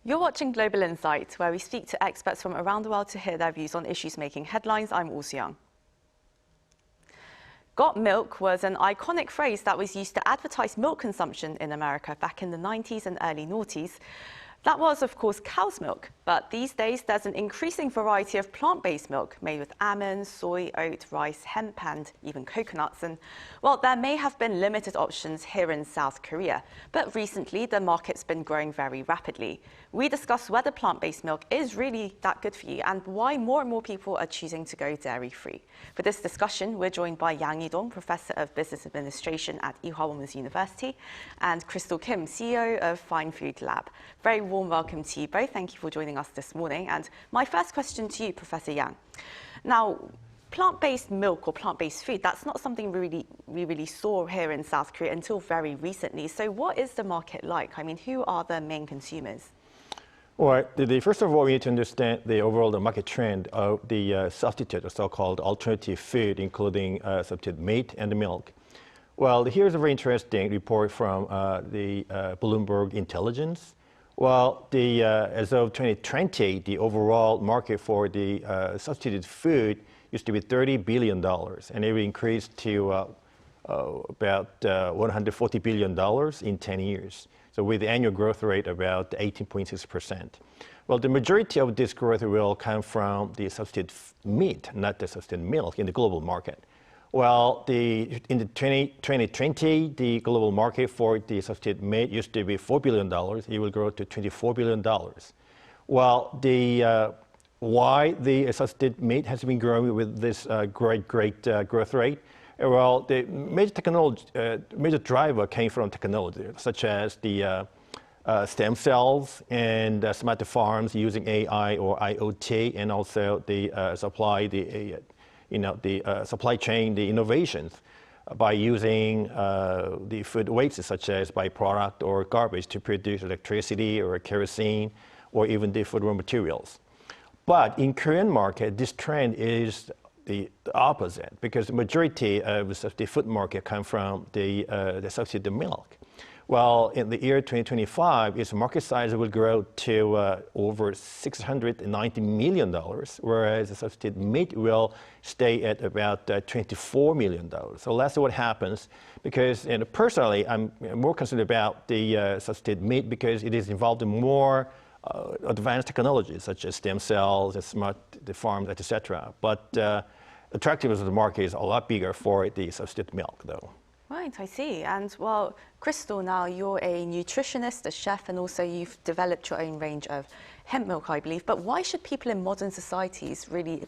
You're watching Global Insight, where we speak to experts from around the world to hear their views on issues making headlines. I'm Young. Got milk was an iconic phrase that was used to advertise milk consumption in America back in the 90s and early noughties. That was, of course, cow's milk, but these days there's an increasing variety of plant-based milk made with almonds, soy, oat, rice, hemp, and even coconuts. And, well, there may have been limited options here in South Korea, but recently the market's been growing very rapidly. We discuss whether plant-based milk is really that good for you and why more and more people are choosing to go dairy-free. For this discussion, we're joined by YANG Hee-dong, Professor of Business Administration at Ewha Womans University, and Crystal Kim, CEO of Fine Food Lab. Very warm welcome to you both. Thank you for joining us this morning. And my first question to you, Professor Yang. Now, plant-based milk or plant-based food, that's not something we really saw here in South Korea until very recently. So what is the market like? I mean, who are the main consumers? Well, first of all, we need to understand the overall market trend of the substitute, or so-called alternative food, including substitute meat and milk. Well, here's a very interesting report from the Bloomberg Intelligence. Well, as of 2020, the overall market for the substituted food used to be $30 billion, and it increased to about $140 billion in 10 years. So with the annual growth rate about 18.6%. Well, the majority of this growth will come from the substitute meat, not the substitute milk in the global market. Well, in 2020, the global market for the substitute meat used to be $4 billion. It will grow to $24 billion. Well, why the substitute meat has been growing with this great growth rate? Well, the major driver came from technology, such as the stem cells and smart farms using AI or IoT, and also the supply chain, the innovations by using the food wastes, such as byproduct or garbage, to produce electricity or kerosene or even the food raw materials. But in Korean market, this trend is the opposite, because the majority of the food market come from the substitute milk. Well, in the year 2025, its market size will grow to over $690 million, whereas the substitute meat will stay at about $24 million. So that's what happens, because personally, I'm more concerned about the substitute meat because it is involved in more advanced technologies, such as stem cells, and smart farms, etc. But attractiveness of the market is a lot bigger for the substitute milk, though. Right, I see. And well, Crystal, now you're a nutritionist, a chef, and also you've developed your own range of hemp milk, I believe. But why should people in modern societies really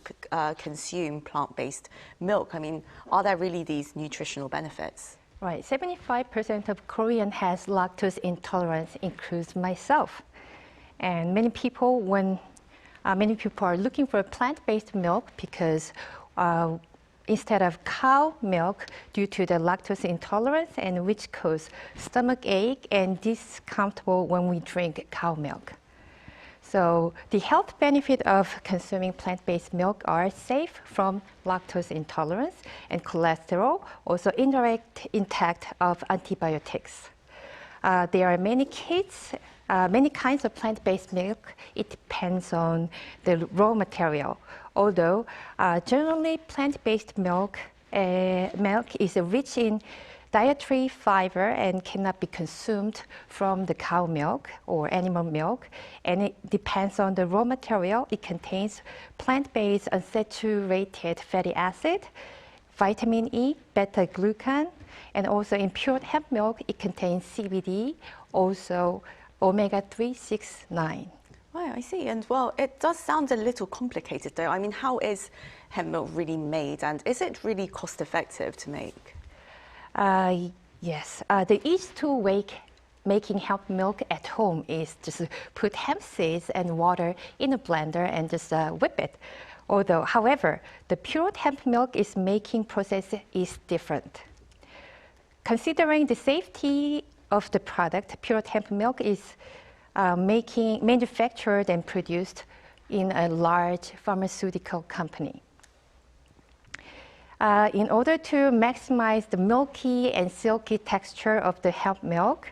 consume plant-based milk? I mean, are there really these nutritional benefits? Right, 75% of Korean has lactose intolerance, includes myself. And many people are looking for plant-based milk because instead of cow milk, due to the lactose intolerance, and which cause stomach ache and discomfortable when we drink cow milk. So the health benefit of consuming plant-based milk are safe from lactose intolerance and cholesterol, also indirect impact of antibiotics. There are many kinds of plant-based milk. It depends on the raw material. Although generally plant-based milk is rich in dietary fiber and cannot be consumed from the cow milk or animal milk, and it depends on the raw material. It contains plant-based unsaturated fatty acid, vitamin E, beta-glucan, and also in pure hemp milk, it contains CBD, also omega-3, 6, 9. Right, I see. And well, it does sound a little complicated, though. I mean, how is hemp milk really made, and is it really cost-effective to make? Yes. The easiest way making hemp milk at home is just put hemp seeds and water in a blender and just whip it. However, the pure hemp milk making process is different. Considering the safety of the product, pure hemp milk is manufactured and produced in a large pharmaceutical company. In order to maximize the milky and silky texture of the hemp milk,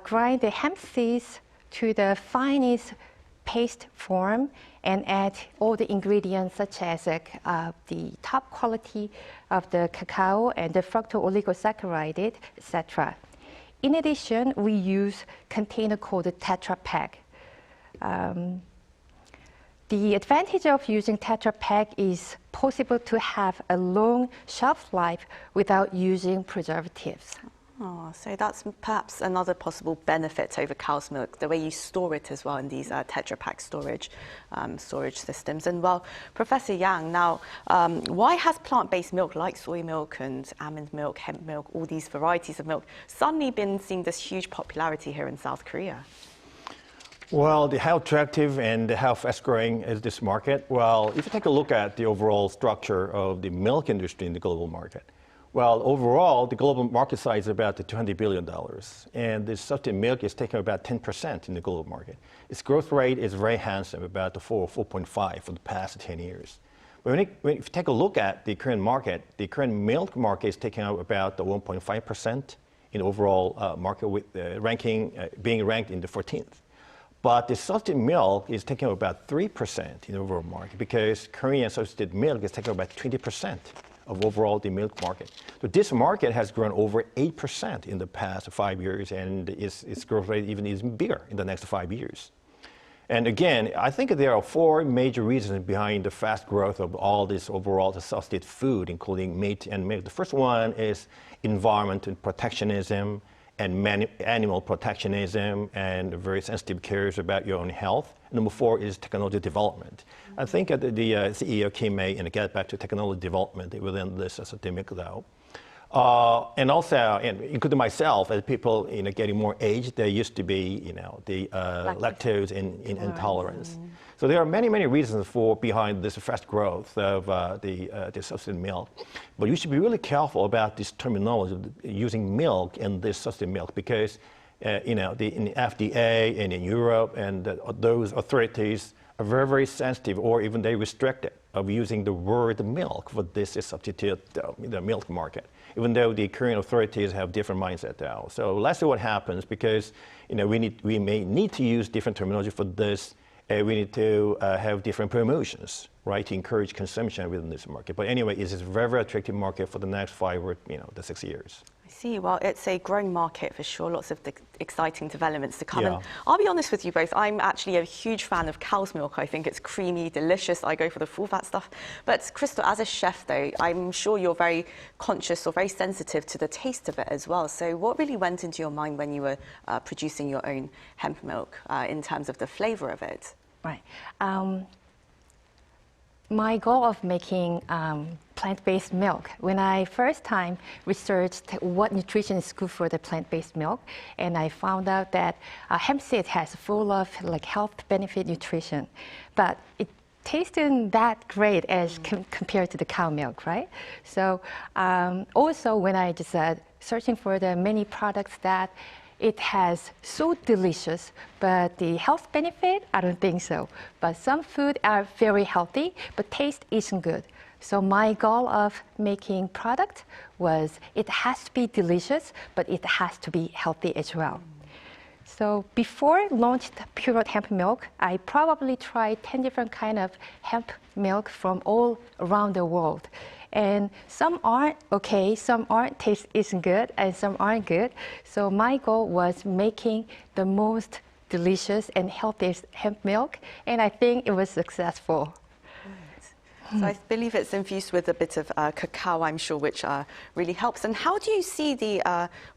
grind the hemp seeds to the finest paste form and add all the ingredients such as the top quality of the cacao and the fructooligosaccharides, etc. In addition, we use container called the Tetra Pak. The advantage of using Tetra Pak is possible to have a long shelf life without using preservatives. Oh, so that's perhaps another possible benefit over cow's milk, the way you store it as well in these Tetra Pak storage systems. And well, Professor Yang, now, why has plant-based milk like soy milk and almond milk, hemp milk, all these varieties of milk, suddenly been seeing this huge popularity here in South Korea? Well, how attractive and how fast-growing is this market? Well, if you take a look at the overall structure of the milk industry in the global market, well, overall, the global market size is about $200 billion, and the substitute milk is taking about 10% in the global market. Its growth rate is very handsome, about 4.5 for the past 10 years. But if you take a look at the current market, the current milk market is taking up about 1.5% in overall market, with being ranked in the 14th. But the substitute milk is taking up about 3% in the overall market, because Korean substitute milk is taking up about 20% of overall the milk market. So this market has grown over 8% in the past 5 years, and its growth rate even is bigger in the next 5 years. And again, I think there are 4 major reasons behind the fast growth of all this overall the substitute food, including meat and milk. The first one is environmental protectionism and animal protectionism, and very sensitive cares about your own health. Number 4 is technology development. I think the CEO Kim may get back to technology development within this systemic though. And also, and including myself, as people getting more age, there used to be the lactose intolerance. So there are many reasons behind this fast growth of the substitute milk. But you should be really careful about this terminology of using milk in this substitute milk, because in FDA and in Europe, and those authorities are very sensitive, or even they restrict it, of using the word milk for this substitute the milk market, even though the Korean authorities have different mindset now. So let's see what happens, because we may need to use different terminology for this. We need to have different promotions, right, to encourage consumption within this market. But anyway, it's a very attractive market for the next 5 or 6 years. I see. Well, it's a growing market for sure. Lots of exciting developments to come. Yeah. And I'll be honest with you both. I'm actually a huge fan of cow's milk. I think it's creamy, delicious. I go for the full fat stuff. But Crystal, as a chef, though, I'm sure you're very conscious or very sensitive to the taste of it as well. So what really went into your mind when you were producing your own hemp milk in terms of the flavor of it? Right. My goal of making plant-based milk, when I first time researched what nutrition is good for the plant-based milk, and I found out that hemp seed has full of health benefit nutrition, but it tasted that great as compared to the cow milk, right? So also when I just searching for the many products that it has so delicious, but the health benefit, I don't think so. But some food are very healthy, but taste isn't good. So my goal of making product was it has to be delicious, but it has to be healthy as well. So before I launched Pure Hemp Milk, I probably tried 10 different kind of hemp milk from all around the world. And some aren't okay, some aren't taste isn't good, and some aren't good. So my goal was making the most delicious and healthiest hemp milk, and I think it was successful. So I believe it's infused with a bit of cacao, I'm sure, which really helps. And how do you see the,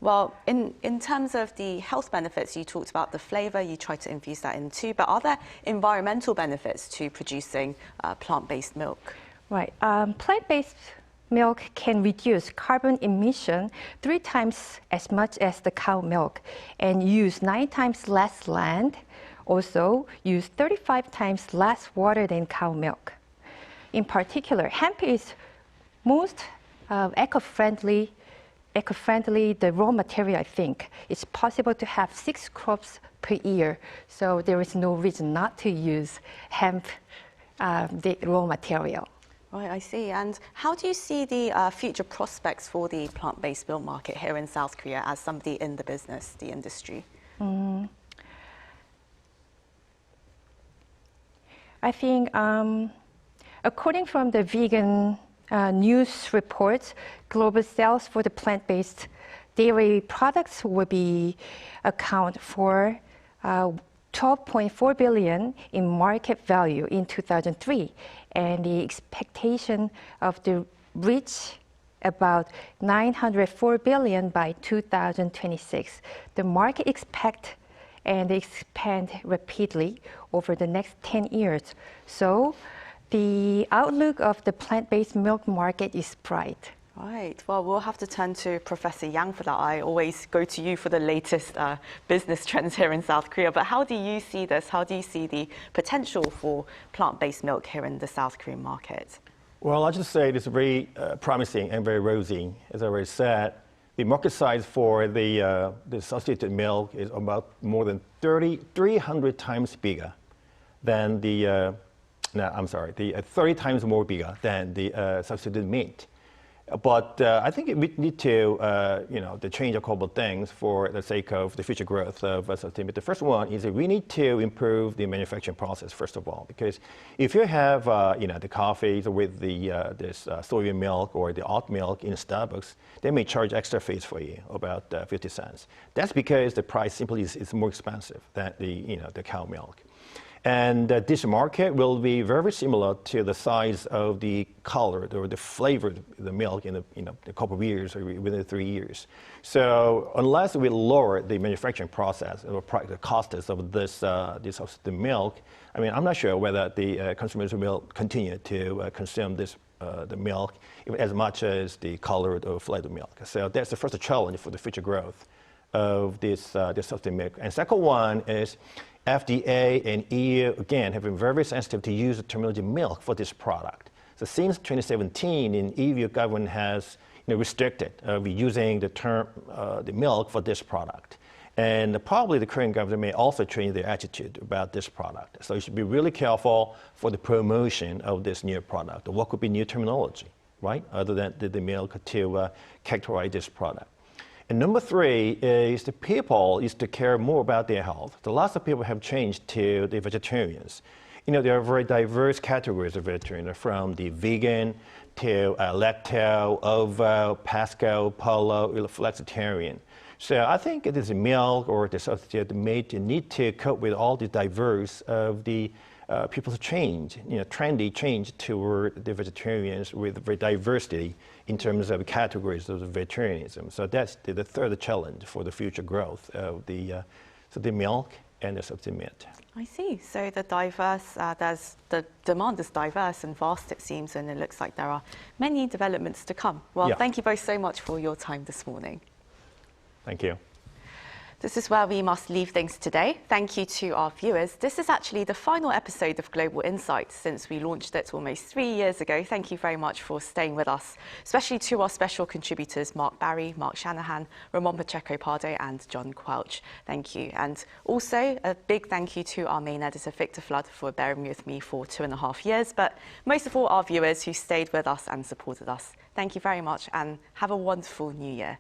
well, in terms of the health benefits, you talked about the flavor, you tried to infuse that in too, but are there environmental benefits to producing plant-based milk? Right. Plant-based milk can reduce carbon emission 3 times as much as the cow milk and use 9 times less land, also use 35 times less water than cow milk. In particular, hemp is most eco-friendly, the raw material, I think. It's possible to have 6 crops per year, so there is no reason not to use hemp, the raw material. Right, I see. And how do you see the future prospects for the plant-based milk market here in South Korea as somebody in the business, the industry? I think according from the vegan news reports, global sales for the plant-based dairy products will be account for 12.4 billion in market value in 2003, and the expectation of the reach about 904 billion by 2026. The market expect and expand rapidly over the next 10 years. So the outlook of the plant-based milk market is bright. Right. Well, we'll have to turn to Professor Yang for that. I always go to you for the latest business trends here in South Korea. But how do you see this? How do you see the potential for plant-based milk here in the South Korean market? Well, I'll just say it's very promising and very rosy. As I already said, the market size for the substituted milk is about more than 300 times bigger than the, 30 times more bigger than the substituted meat. But I think we need to, to change a couple of things for the sake of the future growth of substituted meat. The first one is that we need to improve the manufacturing process, first of all, because if you have, the coffees with the this soy milk or the oat milk in Starbucks, they may charge extra fees for you, about 50 cents. That's because the price simply is more expensive than the cow milk. And this market will be very similar to the size of the color or the flavor of the milk in a couple of years or within 3 years. So unless we lower the manufacturing process or the costs of this the milk, I mean, I'm not sure whether the consumers will continue to consume this the milk as much as the colored or flavored milk. So that's the first challenge for the future growth of this substitute milk. And second one is FDA and EU, again, have been very sensitive to use the terminology milk for this product. So since 2017, the EU government has restricted using the term the milk for this product. And probably the Korean government may also change their attitude about this product. So you should be really careful for the promotion of this new product. What could be new terminology, right, other than the milk to characterize this product. And number three is the people used to care more about their health. So lots of people have changed to the vegetarians. There are very diverse categories of vegetarian, from the vegan to lacto, ovo, pasco, polo, flexitarian. So I think it is milk or the substitute meat need to cope with all the diverse of the people's change, trendy change toward the vegetarians with very diversity in terms of categories of vegetarianism. So that's the third challenge for the future growth of the milk and the substitute meat. I see. So the demand is diverse and vast, it seems, and it looks like there are many developments to come. Well, Thank you both so much for your time this morning. Thank you. This is where we must leave things today. Thank you to our viewers. This is actually the final episode of Global Insights since we launched it almost 3 years ago. Thank you very much for staying with us, especially to our special contributors, Mark Barry, Mark Shanahan, Ramon Pacheco-Pardo and John Quelch. Thank you. And also a big thank you to our main editor, Victor Flood, for bearing with me for 2.5 years, but most of all our viewers who stayed with us and supported us. Thank you very much and have a wonderful new year.